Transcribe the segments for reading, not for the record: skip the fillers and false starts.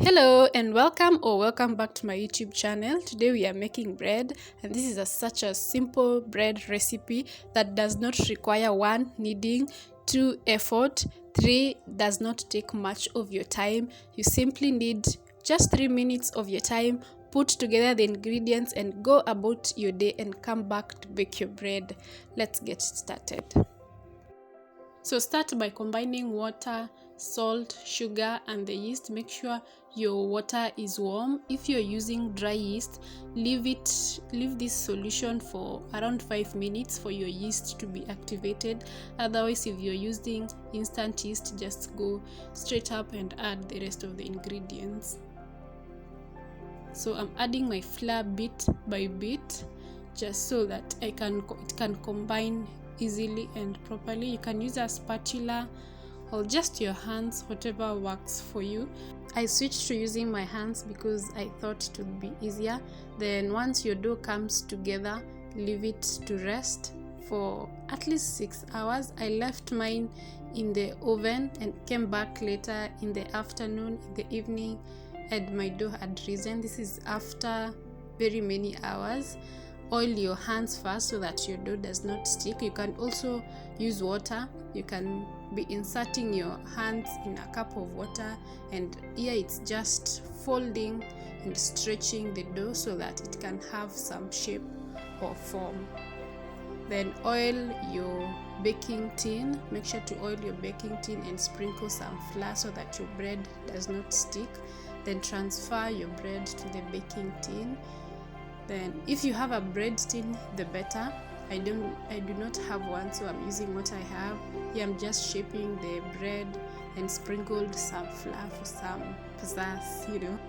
Hello and welcome back to my YouTube channel. Today we are making bread, and this is such a simple bread recipe that does not require 1 kneading, 2 effort, 3 does not take much of your time. You simply need just 3 minutes of your time. Put together the ingredients and go about your day and come back to bake your bread. Let's get started. So start by combining water, salt, sugar and the yeast. Make sure your water is warm. If you're using dry yeast, leave this solution for around 5 minutes for your yeast to be activated. Otherwise, if you're using instant yeast, just go straight up and add the rest of the ingredients. So I'm adding my flour bit by bit just so that it can combine easily and properly. You can use a spatula or just your hands, whatever works for you. I switched to using my hands because I thought it would be easier. Then once your dough comes together, leave it to rest for at least 6 hours. I left mine in the oven and came back later in the afternoon, in the evening, and my dough had risen. This is after very many hours. Oil your hands first so that your dough does not stick. You can also use water. You can be inserting your hands in a cup of water, and here it's just folding and stretching the dough so that it can have some shape or form. Then oil your baking tin. Make sure to oil your baking tin and sprinkle some flour so that your bread does not stick. Then transfer your bread to the baking tin. Then if you have a bread tin, the better. I do not have one, so I'm using what I have. Here I'm just shaping the bread and sprinkled some flour for some pizzazz,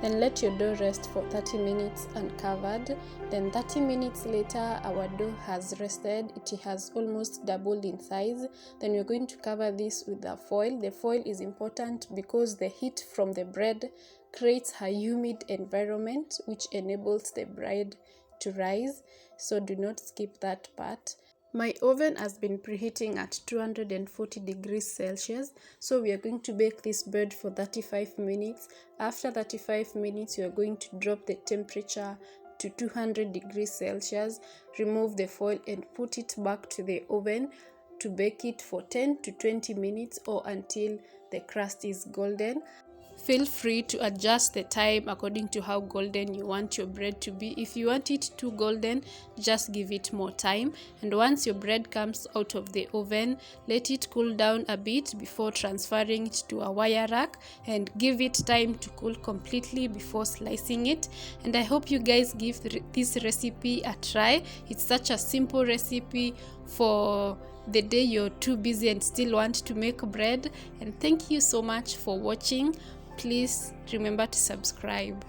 Then let your dough rest for 30 minutes uncovered. Then 30 minutes later, our dough has rested. It has almost doubled in size. Then we're going to cover this with a foil. The foil is important because the heat from the bread creates a humid environment which enables the bread to rise. So do not skip that part. My oven has been preheating at 240 degrees Celsius. So we are going to bake this bread for 35 minutes. After 35 minutes, you are going to drop the temperature to 200 degrees Celsius. Remove the foil and put it back to the oven to bake it for 10 to 20 minutes or until the crust is golden. Feel free to adjust the time according to how golden you want your bread to be. If you want it too golden, just give it more time. And once your bread comes out of the oven, let it cool down a bit before transferring it to a wire rack and give it time to cool completely before slicing it. And I hope you guys give this recipe a try. It's such a simple recipe for the day you're too busy and still want to make bread. And thank you so much for watching. Please remember to subscribe.